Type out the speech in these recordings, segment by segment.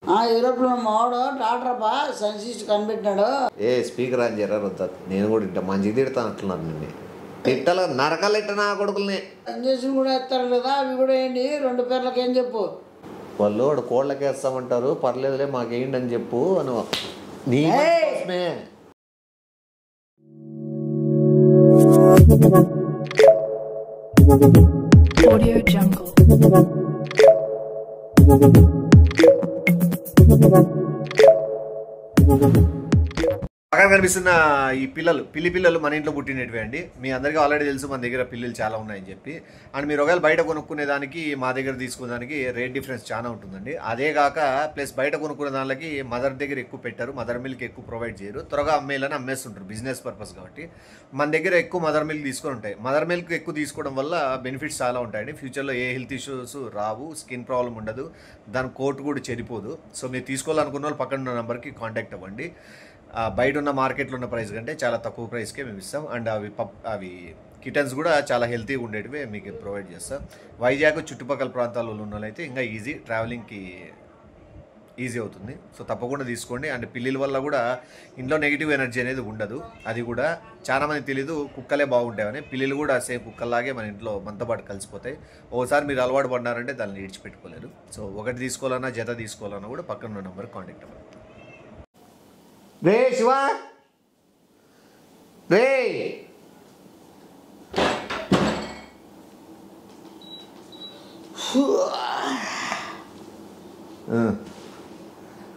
యూరోప్లో మావాడు డాక్టర్పా సైన్సిస్ట్ కనిపెట్టినాడు. ఏ స్పీకర్ అని జర వద్దా, నేను కూడా ఇంట మంచి తిడతాను అంటున్నాను. నిన్ను తిట్టల నరకాలు ఇట్ట నా కొడుకుల్ని ఇంజక్షన్ కూడా ఇస్తారు కదా, అవి కూడా వేయండి. 2 పేర్లకి ఏం చెప్పు. వాళ్ళు వాడు కోళ్ళకి వేస్తామంటారు, పర్లేదులే మాకేంటి అని చెప్పు అని నీ కోసమే. Audio Jungle. బాగా కనిపిస్తున్న ఈ పిల్లలు మన ఇంట్లో పుట్టినవి అండి. మీ అందరికీ ఆల్రెడీ తెలుసు మన దగ్గర పిల్లలు చాలా ఉన్నాయని చెప్పి. అండ్ మీరు ఒకవేళ బయట కొనుక్కునే దానికి మా దగ్గర తీసుకునేదానికి రేట్ డిఫరెన్స్ చాలా ఉంటుందండి. అదే కాక ప్లస్ బయట కొనుక్కునే దానికి మదర్ దగ్గర ఎక్కువ పెట్టారు, మదర్ మిల్క్ ఎక్కువ ప్రొవైడ్ చేయరు, త్వరగా అమ్మేయాలని అమ్మేస్తుంటారు బిజినెస్ పర్పస్ కాబట్టి. మన దగ్గర ఎక్కువ మదర్ మిల్క్ తీసుకొని ఉంటాయి. మదర్ మిల్క్ ఎక్కువ తీసుకోవడం వల్ల బెనిఫిట్స్ చాలా ఉంటాయండి. ఫ్యూచర్లో ఏ హెల్త్ ఇష్యూస్ రావు, స్కిన్ ప్రాబ్లం ఉండదు, దాని కోట్ కూడా చెడిపోదు. సో మీరు తీసుకోవాలనుకున్న వాళ్ళు పక్కన ఉన్న నెంబర్కి కాంటాక్ట్ అవ్వండి. బయట ఉన్న మార్కెట్లో ఉన్న ప్రైస్ కంటే చాలా తక్కువ ప్రైస్కే మేము ఇస్తాం. అండ్ అవి కిటన్స్ కూడా చాలా హెల్తీగా ఉండేటివి మీకు ప్రొవైడ్ చేస్తాం. వైజాగ్ చుట్టుపక్కల ప్రాంతాల్లో ఉన్న వాళ్ళైతే ఇంకా ట్రావెలింగ్కి ఈజీ అవుతుంది. సో తప్పకుండా తీసుకోండి. అండ్ పిల్లల వల్ల కూడా ఇంట్లో నెగిటివ్ ఎనర్జీ అనేది ఉండదు. అది కూడా చాలామంది తెలీదు, కుక్కలే బాగుంటాయని. పిల్లలు కూడా సేమ్ కుక్కల్లాగే మన ఇంట్లో మనతో పాటు కలిసిపోతాయి. ఓసారి మీరు అలవాటు పడినారంటే దాన్ని విడిచిపెట్టుకోలేరు. సో ఒకటి తీసుకోవాలన్నా జత తీసుకోవాలన్నా కూడా పక్కన ఉన్న నెంబర్కి కాంటాక్ట్ అవ్వండి. రే శివ, రే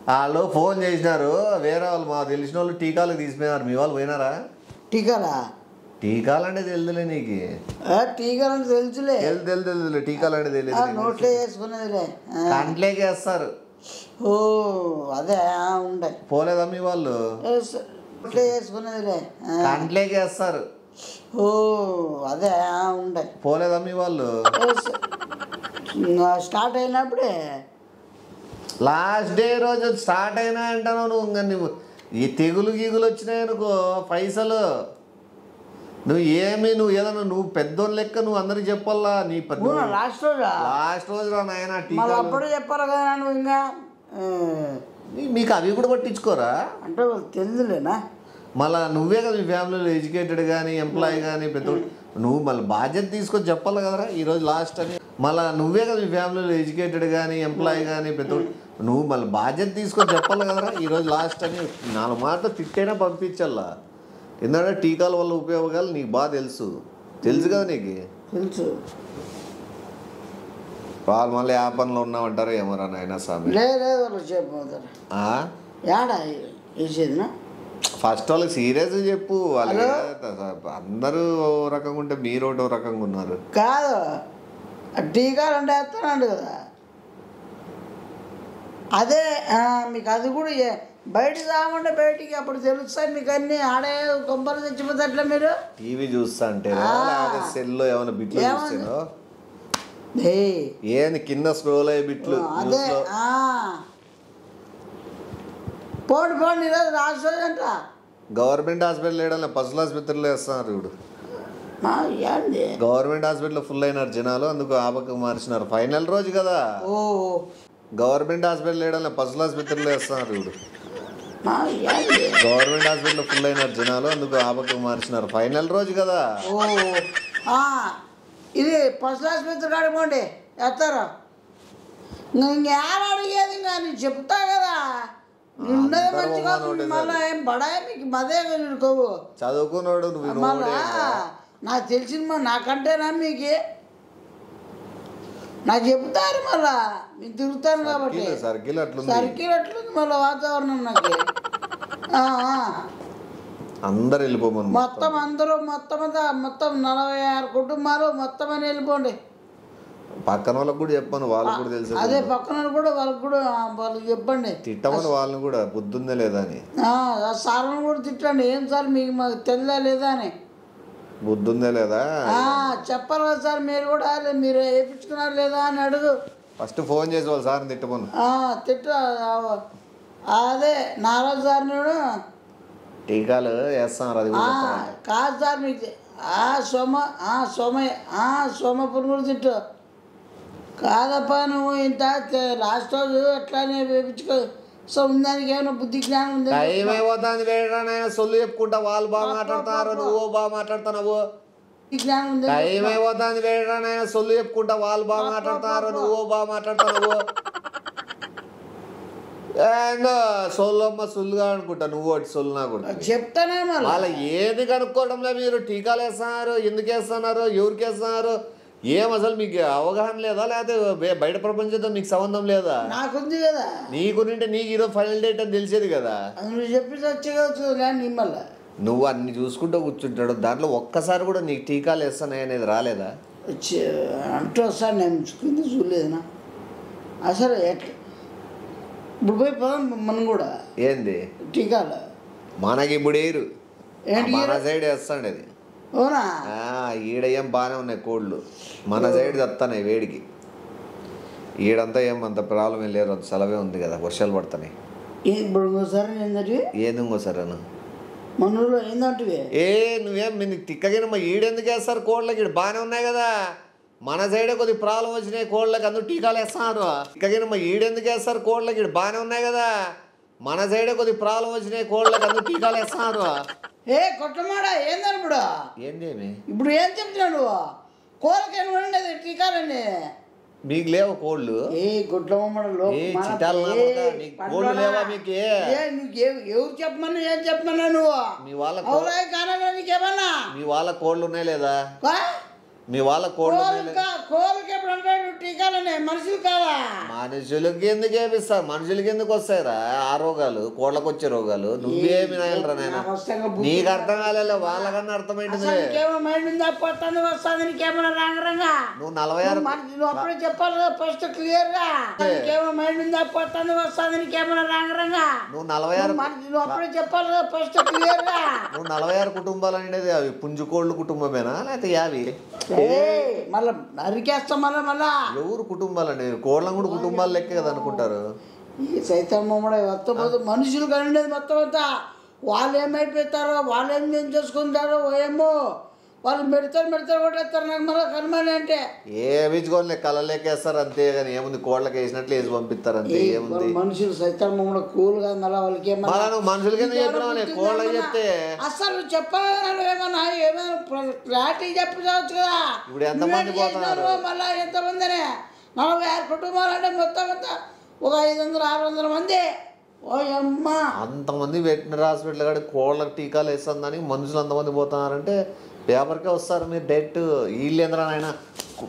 వాళ్ళు ఫోన్ చేసినారు, వేరే వాళ్ళు మాకు తెలిసిన వాళ్ళు టీకాలకు తీసిపోయినారు. మీ వాళ్ళు పోయినారా? టీకాలా? టీకాలంటే తెలుదులే నీకు. టీకాలంటే తెలుసులే. తెలుదులే టీకాలంటే తెలియదు. నోట్లో వేసుకునేదిలే, కంట్లోకి వేస్తారు. ఓ అదే ఉండే. పోలేదా మీ వాళ్ళు? నోట్లో వేసుకునేదిలే, కంట్లోకి వేస్తారు. ఓ అదే ఉండే. పోలేదా మీ వాళ్ళు? స్టార్ట్ అయినప్పుడే లాస్ట్ డే రోజు స్టార్ట్ అయినా అంటాను నువ్వు. ఇంకా నువ్వు ఈ తెగులు గీగులు వచ్చినాయనుకో పైసలు నువ్వు ఏదన్నా నువ్వు పెద్దోళ్ళ లెక్క నువ్వు అందరికి చెప్పాలా. నీ లాస్ట్ రోజు రా నాయన అప్పుడు చెప్పారు కదా. నువ్వు ఇంకా మీకు అవి కూడా పట్టించుకోరా అంటే తెలుదులేనా? మళ్ళీ నువ్వే కదా మీ ఫ్యామిలీలో ఎడ్యుకేటెడ్ కానీ ఎంప్లాయీ కానీ పెద్ద నువ్వు మళ్ళీ బాధ్యత తీసుకొని చెప్పాలి కదరా ఈరోజు లాస్ట్ అని. మళ్ళీ నువ్వే కదా మీ ఫ్యామిలీలో ఎడ్యుకేటెడ్ కానీ ఎంప్లాయీ కానీ పెద్ద నువ్వు మళ్ళీ బాధ్యత తీసుకొని చెప్పాలి కదరా ఈరోజు లాస్ట్ అని. 4 మాటలు తిట్టైనా పంపించాలా. ఎందుకంటే టీకాల వల్ల ఉపయోగాలు నీకు బాగా తెలుసు కదా నీకు. తెలుసు. వాళ్ళు మళ్ళీ ఆ పనిలో ఉన్నామంటారు ఏమరా నాయన స్వామి. లేదు వాళ్ళు చెప్పిపోతారు. ఏడా వేసేదినా? ఫస్ట్ వాళ్ళకి సీరియస్గా చెప్పు. వాళ్ళకి అందరూ ఓ రకంగా ఉంటే మీరు ఒకటో రకంగా ఉన్నారు. కాదు టీకాలు అంటే వేస్తానండి కదా. అదే మీకు అది కూడా బయటికి రామంటే బయటికి అప్పుడు తెలుస్తాయి మీకు అన్ని. ఆడే కొంపలు తెచ్చిపోతే అట్లా మీరు టీవీ చూస్తా అంటే సెల్లో ఏమైనా బిట్లు చూస్తాను ఏంది కింద స్క్రోల్ అయ్యే బిట్లు. అదే పోండి ఈరోజు రాసుకోదంట. గవర్నమెంట్ హాస్పిటల్ వేయడం పశువుల ఆసుపత్రిలో వేస్తున్నారు ఇప్పుడు. గవర్నమెంట్ హాస్పిటల్ ఫుల్ అయినారు జనాలు, అందుకు ఆపక మార్చినారు. ఫైనల్ రోజు కదా. గవర్నమెంట్ హాస్పిటల్ వేయడం పశువుల ఆసుపత్రిలో వేస్తున్నారు ఇప్పుడు. గవర్నమెంట్ హాస్పిటల్ ఫుల్ అయినారు జనాలు, అందుకు ఆపక మార్చినారు. ఫైనల్ రోజు కదా. ఇది పశువుల ఆసుపత్రి కాడుకోండి వేస్తారు. ఇంకేం అడిగేది ఇంకా నేను చెప్తా కదా. ఉండదు మంచిగా. మళ్ళీ ఏం బడాయి మీకు మదే కొవ్వు చదువుకున్నాడు. మళ్ళా నాకు తెలిసిన నాకంటేనా మీకు నాకు చెప్తారు. మళ్ళా నేను తిరుగుతాను కాబట్టి సర్కిల్ అట్లుంది మళ్ళీ వాతావరణం నాకు. అందరు వెళ్ళిపోమని మొత్తం అందరూ మొత్తం 46 కుటుంబాలు మొత్తం అని వెళ్ళిపోండి. పక్కన వాళ్ళకి కూడా చెప్పాను, వాళ్ళకి కూడా తెలుసు. అదే పక్కన కూడా వాళ్ళకి చెప్పండి. తిట్టమని వాళ్ళని కూడా బుద్ధుందే లేదా అని. సార్ని కూడా తిట్టండి. ఏం సార్ మీకు మాకు తెలియదా లేదా అని. బుద్ధుందే లేదా చెప్పాలి కదా సార్. మీరు కూడా మీరు వేయించుకున్నారు లేదా అని అడుగు. ఫస్ట్ ఫోన్ చేసి వాళ్ళు సార్ని తిట్టమను. అదే 4వ సార్ నేను టీకాలు వేస్తున్నారు. అది కాదు సార్ మీకు సోమపురం కూడా తిట్టు. కాదప్పా నువ్వు ఇంత లాస్ట్ రోజు అట్లానే వేపించుకో సో ఉందానికి ఏమైనా బుద్ధి జ్ఞానం ఉంది టైం అయిపోతుంది వేయడానైనా సొల్లు చెప్పుకుంటా వాళ్ళు బాగా మాట్లాడతారు నువ్వు బాగా మాట్లాడుతున్నావు జ్ఞానం ఉంది టైం అయిపోతుంది వేయడానైనా సొల్లు చెప్పుకుంటా వాళ్ళు బాగా మాట్లాడతారు నువ్వు బాగా మాట్లాడుతున్నావు ఏందో సొల్లమ్మ సొల్లుగా అనుకుంటా నువ్వు ఒకటి సొల్లు నా కూడా చెప్తానే మళ్ళీ వాళ్ళ ఏది కనుక్కోవడంలో మీరు టీకాలు వేస్తున్నారు ఎందుకు వేస్తున్నారు ఎవరికి వేస్తున్నారు ఏం అసలు మీకు అవగాహన లేదా లేకపోతే బయట ప్రపంచంతో మీకు సంబంధం లేదా నాకుంది కదా నీకు నింటే నీకు ఈరోజు ఫైనల్ డేట్ అని తెలిసేది కదా నువ్వు చెప్పి వచ్చేవచ్చు కానీ మళ్ళీ నువ్వు అన్ని చూసుకుంటూ కూర్చుంటాడు దాంట్లో ఒక్కసారి కూడా నీకు టీకాలు వేస్తున్నాయి అనేది రాలేదా అంటూ వస్తాను నేను కింద చూడలేదునా అసలు ఎట్లా ఇప్పుడు పోయి పోదాం మనం కూడా ఏంది టీకాలు మనకి ఇప్పుడు వేయరు ఏంటి మన సైడ్ వేస్తాండి అది అవునా ఈడ ఏం బాగానే ఉన్నాయి కోళ్ళు మన సైడ్ తెస్తున్నాయి వేడికి ఈడంతా ఏం అంత ప్రాబ్లం ఏం లేరు అంత సెలవే ఉంది కదా వర్షాలు పడుతున్నాయి ఇప్పుడు ఇంకోసారి ఏంటంటే ఏది ఇంకోసారి అన్న మన ఊళ్ళో ఏందంటే నువ్వేం మీకు తిక్కగిన మా ఈడెందుకు వేస్తారు కోళ్ళకి ఈడ బాగానే ఉన్నాయి కదా మన సైడే కొద్ది ప్రాబ్లం వచ్చినాయి కోళ్ళకి అందరూ టీకాలు వేస్తున్నారు తిక్కగిన మా ఈడెందుకు వేస్తారు కోళ్ళకి ఈడ బాగానే ఉన్నాయి కదా మన సైడే కొద్ది ప్రాబ్లం వచ్చినాయి కోళ్ళకి అందరూ టీకాలు వేస్తున్నారు కొట్టమాడ ఏందని ఇప్పుడు ఏందేమి ఇప్పుడు ఏం చెప్తున్నావు నువ్వు కోరకేం ఉండేది టీకాలండి మీకు లేవు కోళ్ళు గుడ్లమ్మడలో కోళ్ళు లేవా మీకు ఎవరు చెప్పమన్నా ఏం చెప్పమన్నా నువ్వు మీ వాళ్ళ అవునా కానడా నీకేమన్నా మీ వాళ్ళ కోళ్ళు ఉన్నాయి లేదా మీ వాళ్ళ కోళ్ళు కోళ్ళకి ఎప్పుడు అంటాడు టీకాలనే మనుషులు కాదా మనుషులకి ఎందుకు వేపిస్తారు మనుషులకి ఎందుకు వస్తాయిరా ఆ రోగాలు కోళ్ళకి వచ్చే రోగాలు నువ్వేమి నాయలరా నాయన నీకు అర్థం కాలే వాళ్ళకన్నా అర్థమైంది మైండ్ ఉందా పొట్టంది వస్తుంది నీకేమన్నా రంగరంగా నువ్వు 46 నువ్వు అప్పుడే చెప్పాలి కదా ఫస్ట్ క్లియర్ గా నీకేమో మైండ్ ఉందా పొట్టంది వస్తుంది నీకేమన్నా రంగరంగా నువ్వు 46 నువ్వు అప్పుడే చెప్పాలి కదా ఫస్ట్ క్లియర్ గా నువ్వు 46 కుటుంబాలు అనేది అవి పుంజు కోళ్ళు కుటుంబమేనా లేకపోతే యావి మళ్ళా నరికేస్తాం మళ్ళా ఎవరు కుటుంబాలండి కోళ్ళం కూడా కుటుంబాలు లెక్క కదా అనుకుంటారు ఈ సైతమ్మ మొత్తం మనుషులు కనండి మొత్తం అంతా వాళ్ళు ఏమైపోతారో వాళ్ళు ఏం చేసుకుంటారో ఏమో వాళ్ళు మెడతారు కొట్టేస్తారు నాకు మళ్ళీ కనుమని అంటే ఏమిచ్చుకోలే కళ్ళలేకేస్తారు అంతే కానీ ఏముంది కోళ్ళకి వేసినట్లు వేసి పంపిస్తారు అంతే ఏముంది మనుషులు సైతమ్మ కూల్ గా మళ్ళీ వాళ్ళకి మనుషులకి కోళ్ళకి చెప్తే అసలు చెప్పాలి ఏమన్నా క్లారిటీ చెప్పవచ్చు కదా ఇప్పుడు ఎంతమంది పోతున్నారు మళ్ళీ ఎంతమందినే 46 కుటుంబాలు అంటే మొత్తం అంతా ఒక 500-600 మంది ఓయమ్మా అంతమంది వెటనరీ హాస్పిటల్ కాడ కోళ్ళకి టీకాలు వేస్తుందని మనుషులు అంతమంది పోతున్నారంటే పేపర్కే వస్తారు మీరు డైరెక్ట్ వీళ్ళు ఏంద్రా నాయన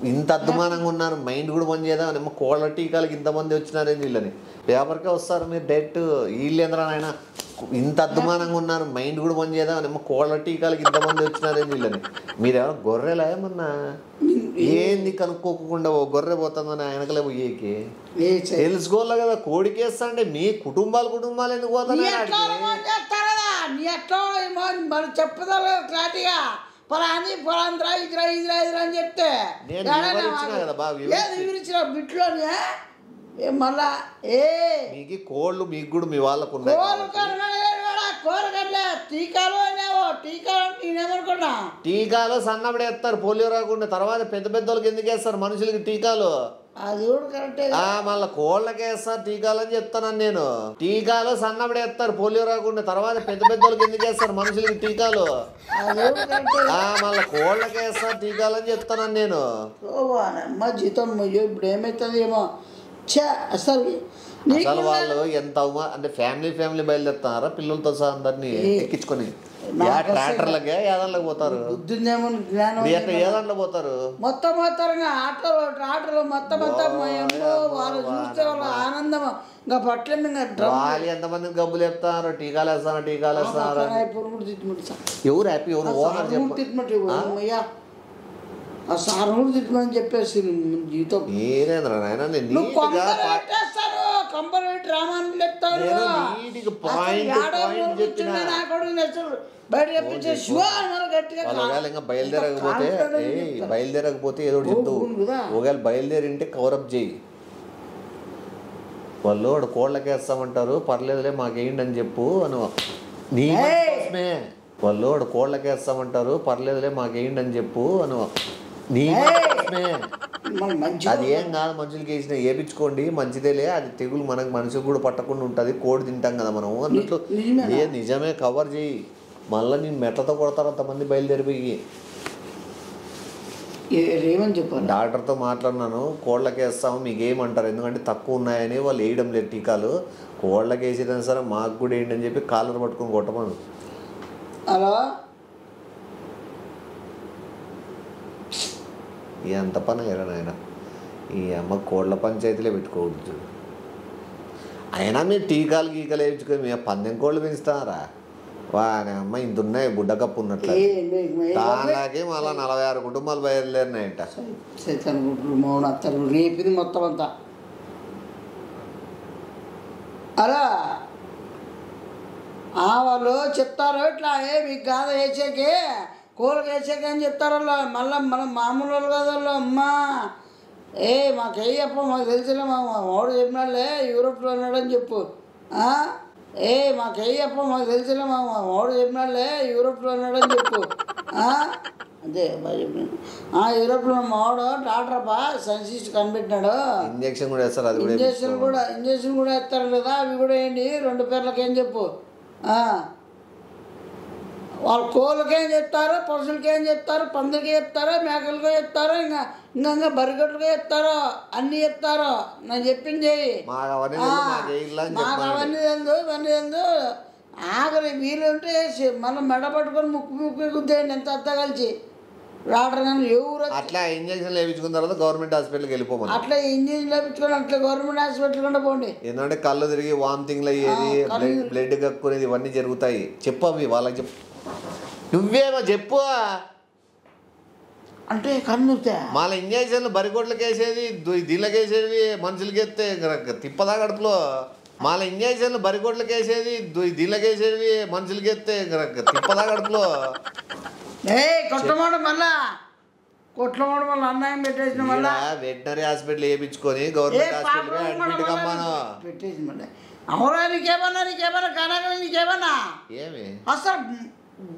ఇంత అద్మానంగా ఉన్నారు మైండ్ కూడా పని చేద్దామని ఏమో కోళ్ళ టీకాలకి ఇంతమంది వచ్చినారని వీళ్ళని పేపర్కే వస్తారు మీరు డైరెక్ట్ వీళ్ళు ఏంద్రా నాయన ఇంత అద్మానంగా ఉన్నారు మైండ్ కూడా పని చేద్దామని ఏమో కోళ్ళ టీకాలకి ఇంతమంది వచ్చినారని వీళ్ళని మీరేమో గొర్రెలా ఏమన్నా ఏంది కనుక్కోకుండా ఓ గొర్రె పోతుందని ఆయనకలే పోయేకి తెలుసుకోవాలి కదా కోడికేస్తా అంటే మీ కుటుంబాలు ఎందుకు పోతున్నారు చెప్పదా క్లారిటీగా ఫలాని ఫలాంధ్రా ఇదిరా అని చెప్తే వివరించిన బిట్లోనే మళ్ళా మీకు కోళ్ళు మీకు కూడా మీ వాళ్ళకు టీకాలు నేనేమనుకున్నా టీకాలు సన్నబడి వేస్తారు పోలియో రాకుండా తర్వాత పెద్ద వాళ్ళకి ఎందుకు వేస్తారు మనుషులకి టీకాలు అది కూడా కరెక్టే మళ్ళీ కోళ్ళకి వేస్తారు టీకాలు అని చెప్తాను నేను టీకాలు సన్నబడి వేస్తారు పోలియో రాకుండా తర్వాత పెద్ద వాళ్ళకి ఎందుకు వేస్తారు మనుషులకి టీకాలు మళ్ళీ కోళ్ళకి వేస్తారు టీకాలు అని చెప్తాను నేను మా జీతం ఇప్పుడు ఏమవుతుంది ఏమో అసలు వాళ్ళు ఎంత అంటే ఫ్యామిలీ బయలుదేరుతున్నారా పిల్లలతో సహా అందరినీ ఎక్కించుకొని ట్రాక్టర్లకే ఏదాంట్లోకి పోతారు ఏదాంట్లో పోతారు మొత్తం ఆటోలో మొత్తం వాళ్ళు చూస్తే వాళ్ళ ఆనందం ఇంకా పట్ల వాళ్ళు ఎంతమంది గబ్బులు చెప్తారు టీకాలు వేస్తున్నారు ఎవరు హ్యాపీ ఎవరు ఓనర్ చెప్పయ్యా ఆ సార్ కూడా తిట్టమని చెప్పేసి జీతం ఏనేంద్రా నాయన కంపలు పెట్టి రామాన్ని చెప్తారు బయట చెప్పించే ఇంకా బయలుదేరకపోతే ఏదో చెప్తావు ఒకవేళ బయలుదేరింటే కవరప్ చేయి వాళ్ళు కోళ్ళకి వేస్తామంటారు పర్లేదులే మాకేంటి అని చెప్పు అని నీ కోసమే వాళ్ళు కోళ్ళకి వేస్తామంటారు పర్లేదులే మాకేంటి అని చెప్పు అని నీ కోసమే మనం మంచిగా అది ఏం కాదు, మనుషులకి వేసిన వేయించుకోండి మంచిదేలే, అది తెగులు మనకు మనిషికి కూడా పట్టకుండా ఉంటుంది, కోడి తింటాం కదా మనం అన్నట్లు. నిజమేనా? నిజమే, కవర్ చేయి. మళ్ళీ నేను మెట్లతో కొడతారు అంతమంది బయలుదేరిపోయి. ఏమని చెప్పాను? డాక్టర్తో మాట్లాడినాను, కోళ్ళకి వేస్తాము మీకు ఏమంటారు, ఎందుకంటే తక్కువ ఉన్నాయని వాళ్ళు వేయడం లేదు టీకాలు, కోళ్ళకి వేసేదైనా సరే మాకు కూడా వేయండి అని చెప్పి కాలర్ పట్టుకొని కొట్టమను. హలో, ఎంత పని అయ్యారా నాయన, ఈ అమ్మ కోళ్ళ పంచాయతీలే పెట్టుకోవచ్చు. అయినా మీరు టీకాలు గీకాలు వేయించుకొని మేము పందెం కోళ్ళు పెంచుతారా? వాని అమ్మ ఇంత ఉన్నాయి బుడ్డకప్పు ఉన్నట్లు. దానిలాగే మళ్ళీ 46 కుటుంబాలు బయలుదేరినాయంట. సైతాన్ గుడ్లు మౌన అత్తలు రేపింది మొత్తం అంతా. అలా వాళ్ళు చెప్తారు ఇట్లా మీకు కాదు వేసేకి, కూరకి వేసేకి అని చెప్తారు వాళ్ళు. మళ్ళీ మనం మామూలు వాళ్ళు కాదు వాళ్ళు. అమ్మా మాకు వేయప్ప, మాకు తెలిసిలే, మా వాడు చెప్పినాడులే యూరోప్లో ఉన్నాడని చెప్పు. మాకు వేయప్ప, మాకు తెలిసిలే, మా వాడు చెప్పినాడులే యూరోప్లో ఉన్నాడని చెప్పు. అంతే బాగా చెప్పినాడు. యూరోప్లో మా వాడు డాక్టర్ అబ్బా సైన్సిస్ట్ కనిపెట్టినాడు. ఇంజక్షన్ కూడా వేస్తారు, అది ఇంజక్షన్ కూడా వేస్తారు కదా, అవి కూడా వేయండి 2 పేర్లకి ఏం చెప్పు. వాళ్ళు కోళ్ళకేం చెప్తారు, పశువులకి ఏం చెప్తారు, పందులకి చెప్తారు, మేకలకి చెప్తారు, ఇంకా బరిగొడ్లకి చెప్తారు, అన్నీ చెప్తారు. నేను చెప్పింది మాకు అవన్నీ తెలుసు, ఇవన్నీ తెలుసు. ఆఖరి వీలు ఉంటే మళ్ళీ మెడ పట్టుకొని ముక్కు గుద్దేయండి ఎంత అంతా కలిసి డాక్టర్ కానీ ఎవరు అట్లా ఇంజక్షన్ వేయించుకున్న తర్వాత గవర్నమెంట్ హాస్పిటల్కి వెళ్ళిపోమని. అట్లా ఇంజక్షన్ వేయించుకొని అట్లా గవర్నమెంట్ హాస్పిటల్ కూడా పోండి. ఎందుకంటే కళ్ళు తిరిగి వామిటింగ్లు అయ్యేది, బ్లడ్ కక్కునేది, ఇవన్నీ జరుగుతాయి. చెప్పు అవి వాళ్ళకి చెప్పు, నువ్వేమో చెప్పు. అంటే కన్ను మళ్ళీ ఇంజక్షన్లు బరిగొడ్లకి వేసేది, దీళ్ళకి వేసేది, మనుషులకి ఎత్తే తిప్పదా కడుపులో. మళ్ళీ ఇంజక్షన్లు బరిగొడ్లకి వేసేది, దీళ్ళకి వేసేది, మనుషులకి ఎత్తే తిప్పదా కడుపులో. కొట్టమాడు మళ్ళా కొట్లమాడు మళ్ళీ అన్యాయం పెట్టేసిన మళ్ళీ వెటనరీ హాస్పిటల్ వేయించుకొని గవర్నమెంట్ హాస్పిటల్ అడ్మిట్ కమ్మాను పెట్టేసి మళ్ళీ. అవునా నీకేమన్నా కనక నీకేమన్నా ఏమి అసలు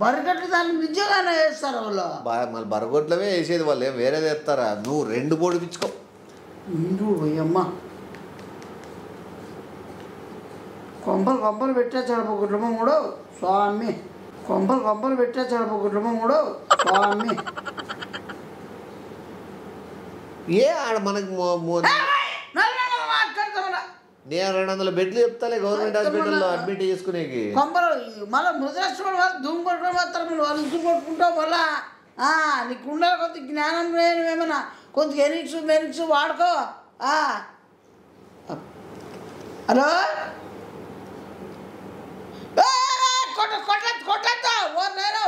బరిగట్లు దాన్ని నిజంగానే వేస్తారు వాళ్ళు. మళ్ళీ బరగొడ్లవే వేసేది వాళ్ళు, ఏం వేరేది వేస్తారా? నువ్వు 2 పొడిపించుకో. అమ్మ కొంపలు పెట్టేస్తాడు కుటుంబం కూడా స్వామి, కొంపలు పెట్టేస్తాడు కుటుంబం కూడా స్వామి. ఏ ఆడ మనకి నేను 200 బెడ్లు చెప్తాలే గవర్నమెంట్ హాస్పిటల్లో అడ్మిట్ చేసుకునేకి. కొంపలు మళ్ళీ ముద్రాష్ట్రం వాళ్ళు ధూమ్ కొట్టుకొని వస్తారు, మీరు వాళ్ళు ఇసుకు కొట్టుకుంటావు మళ్ళా. నీకు ఉండాలి కొంత జ్ఞానం ఏమైనా, కొంత మెరిక్స్ వాడుకో. హలో, కొట్టద్దా ఓ నేను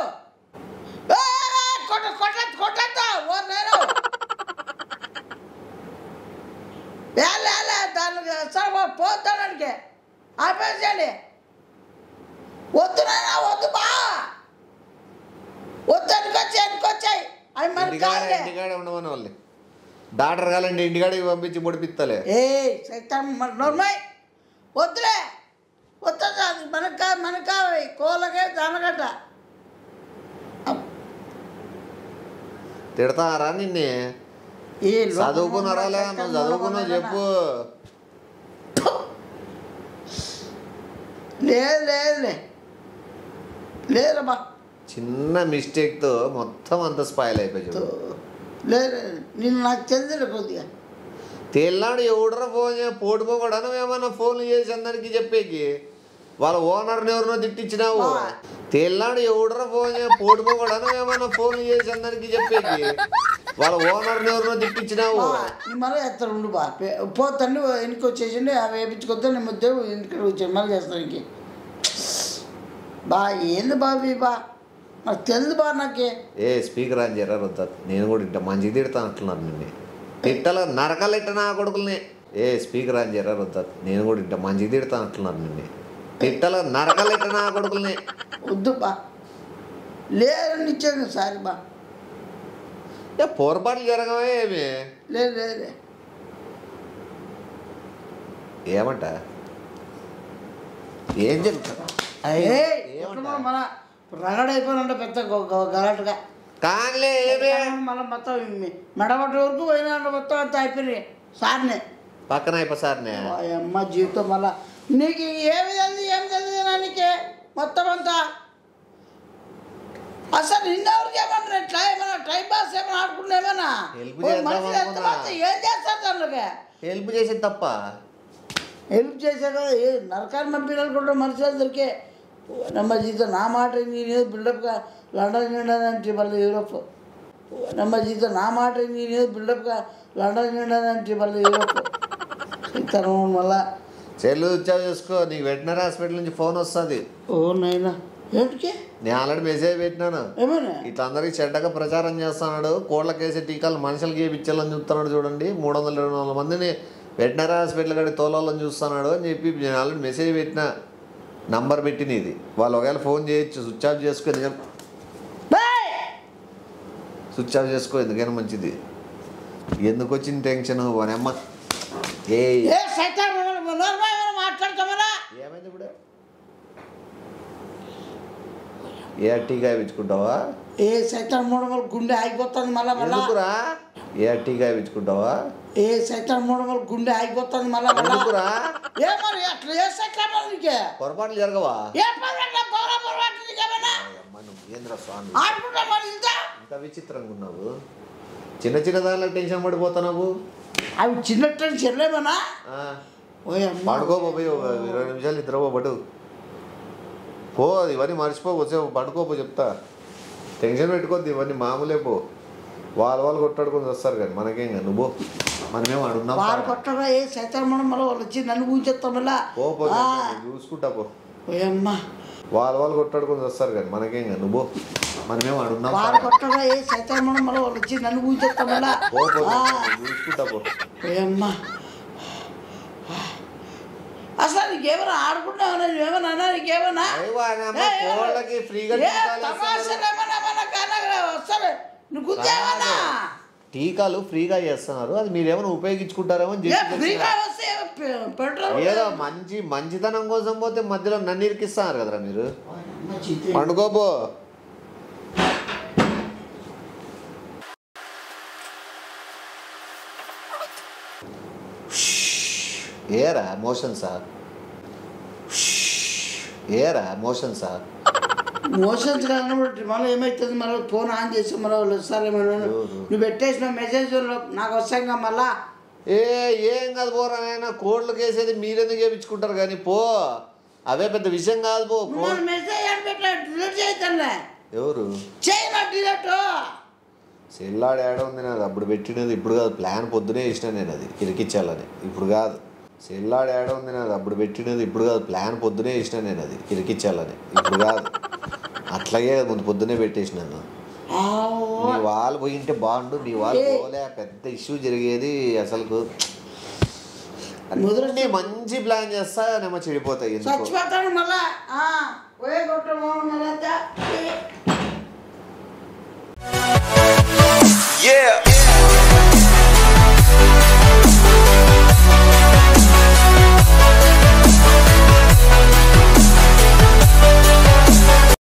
కొట్టద్దా ఓ నేను దానికి సార్ పోతాడానికి ఆపేసండి. వద్దు నాయనా వద్దు బా వద్దు ఎనుకొచ్చాయి అవి మరి ఇంటికాడే ఉండమని వాళ్ళు డాక్టర్ కాలండి ఇంటికాడికి పంపించి పొడిపిస్తలే. నోర్మాయ్ వద్దులే వద్దు, అది మనకు కావాలి కోళ్ళకే దానగట్ట. తిడతారా నిన్నే? చదువుకున్నారా లేదా? నువ్వు చదువుకున్నావు చెప్పు. లేదమ్మా, చిన్న మిస్టేక్తో మొత్తం అంత స్పాయిల్ అయిపోయి. లేదు నేను నాకు తెలియదు కొద్దిగా. తెల్లాడు ఎవడరా ఫోన్ పోటుకోకూడను ఏమన్నా ఫోన్లు చేసి అందరికి చెప్పేకి. వాళ్ళ ఓనర్ని ఎవరినో తిట్టించినావు. తెల్లాడు ఎవడరా ఫోన్ పోటుకోకూడను ఏమన్నా ఫోన్లు చేసి అందరికి చెప్పేకి. వాళ్ళ ఓనర్ని ఎవరినో తిట్టించినావు. మళ్ళీ ఎత్తాడు ఉండు బా పోతాను వెనక్కి వచ్చేసిండి అవి వేయించుకొద్దా నేను ముద్ద ఇంటికి వచ్చాను మళ్ళీ చేస్తాను ఇంక. బా ఏంది బాబీ బా నాకు తెలుసు బా నాకే. స్పీకర్ ఆన్ చేయరా వద్దా? నేను కూడా ఇంట మంచిగా తిడతాను అంటున్నారు నిన్ను. తిట్టల నరకలెట్ట నా కొడుకుల్ని. స్పీకర్ ఆన్ చేయరా వద్దా? నేను కూడా ఇంట మంచిగా తిడతాను అంటున్నారు నిన్ను. తిట్టల నరకలెట్ట నా కొడుకుల్ని. వద్దు బా లేదని ఇచ్చాను సారీ బా. పొరపాట్లు జరగవే ఏమి లేదు ఏమంట ఏం జరుగుతుంది? మన రగడైపోయినంట పెద్ద గలాటుగా. కానిలే ఏమే మళ్ళీ మొత్తం మెడబట్టి వరకు పోయినా మొత్తం అంతా అయిపోయినాయి సార్నే పక్కన అయిపోసారినే అమ్మ జీవితం మళ్ళా నీకు ఏమి తెలియదు నీకే మొత్తం అంతా అసలు నిన్నెవరికి ఏమన్నా ఎట్లా ఏమన్నా టైం పాస్ ఏమైనా ఆడుకున్నా హెల్ప్ చేద్దాం ఏం చేస్తారు దానికి హెల్ప్ చేసేది తప్ప హెల్ప్ చేసే కదా ఏ నరకాన్ని పంపిణీ కూడా మనుషులు దొరికే నమ్మ జీవితం నా మాట నేనే బిల్డప్గా లండన్ నిండానంటే మళ్ళీ యూరోప్ నమ్మ జీవితం నా మాట నేనే బిల్డప్గా లండన్ నిండానంటే మళ్ళీ యూరోప్ తరం మళ్ళా చెల్లు ఉచ్చావు చేసుకో నీకు వెటనరీ హాస్పిటల్ నుంచి ఫోన్ వస్తుంది ఓ నైనా ఏంటికి నేను ఆల్రెడీ మెసేజ్ పెట్టినాను ఏమన్నా ఇట్లా అందరికి చెడ్డగా ప్రచారం చేస్తున్నాడు కోళ్ళకి వేసే టీకాలు మనుషులకి వేయించాలని చూస్తున్నాడు చూడండి 300-200 మందిని వెటనరీ హాస్పిటల్ కాడి తోలాలని చూస్తున్నాడు అని చెప్పి నేను ఆల్రెడీ మెసేజ్ పెట్టిన నంబర్ పెట్టిన ఇది వాళ్ళు ఒకవేళ ఫోన్ చేయొచ్చు స్విచ్ ఆఫ్ చేసుకో ఎందుకని స్విచ్ ఆఫ్ చేసుకో ఎందుకైనా మంచిది ఎందుకు వచ్చింది టెన్షన్ వానమ్మ మాట్లాడతామరా ఏమైంది ఇప్పుడు ఏ టీకా వేయించుకుంటావా ఏ సైతాన్ మూడమల గుండె ఆగిపోతుంది మళ్ళా ఎందుకురా ఏ టీకా వేయించుకుంటావా ఏ సైతాన్ మూడమల గుండె ఆగిపోతుంది మళ్ళా ఎందుకురా ఏ మరి అట్లా చేస్తే ఎట్లా మరి నీకే పొరపాట్లు జరగవా ఏ పొరపాటు నీకేమన్నా ఏంద్ర స్వామి ఆడుకుంటా మరి ఇంత విచిత్రంగా ఉన్నావు చిన్న చిన్న దానిలో టెన్షన్ పడిపోతున్నావు అవి చిన్నట్టు చెల్లేమన్నా పడుకోపోయి 20 నిమిషాలు నిద్రపోబట్టు పో ఇవన్నీ మర్చిపో వచ్చే పడుకోపో చెప్తా టెన్షన్ పెట్టుకోద్ది ఇవన్నీ మామూలే పో వాళ్ళు కొట్టాడుకొని వస్తారు కానీ మనకేం కానీ నువ్వు మనమేం అడుగున్నాం వారు కొట్టగా ఏ సైతాన్ మనం మళ్ళీ వాళ్ళు వచ్చి నన్ను కూర్చేస్తాం మళ్ళా పో చూసుకుంటా పో అమ్మా వాళ్ళు కొట్టాడుకొని వస్తారు కానీ మనకేం కానీ నువ్వు మనమేం అడుగున్నాం వారు కొట్టగా ఏ సైతాన్ మనం మళ్ళీ వాళ్ళు వచ్చి నన్ను కూర్చేస్తాం మళ్ళా చూసుకుంటా పో అమ్మా అసలు నీకేమైనా ఆడుకుంటావా నువ్వేమన్నా నీకేమన్నా వస్తారు నువ్వు గుర్తేమన్నా టీకాలు ఫ్రీగా చేస్తున్నారు అది మీరేమైనా ఉపయోగించుకుంటారేమో ఏదో మంచితనం కోసం పోతే మధ్యలో నన్ను ఇరికిస్తున్నారు కదరా మీరు పండుకోపో ఏరా మోషన్సా మోషన్స్ కాబట్టి మళ్ళీ ఏమవుతుంది మళ్ళీ ఫోన్ ఆన్ చేసి మళ్ళీ వాళ్ళు వస్తారేమో నువ్వు పెట్టేసిన మెసేజ్ నాకు వస్తాయి మళ్ళా ఏం కాదు పోరా నాయన కోళ్ళకి వేసేది మీరెందుకు చేయించుకుంటారు కానీ పో అవే పెద్ద విషయం కాదు పో మెసేజ్ డిలీట్ చేస్తానులే ఎవరు చేయనా డిలీట్ సెల్లాడు ఏడ ఉంది నాది అప్పుడు పెట్టినది ఇప్పుడు కాదు ప్లాన్ పొద్దునే వేసిన నేను అది ఇరికిచ్చాలని ఇప్పుడు కాదు సెల్లాడు ఏడ ఉంది నాది అప్పుడు పెట్టినది ఇప్పుడు కాదు ప్లాన్ పొద్దునే వేసిన నేను అది ఇరికిచ్చాలని ఇప్పుడు కాదు అట్లాగే ముందు పొద్దునే పెట్టేసినాను నీ వాళ్ళు పోయింటే బాగుండు నీ వాళ్ళు పోలే పెద్ద ఇష్యూ జరిగేది అసలు మొదటి మంచి ప్లాన్ చేస్తా నేమో చెడిపోతాయి చచ్చిపోతాడు మళ్ళా Yeah.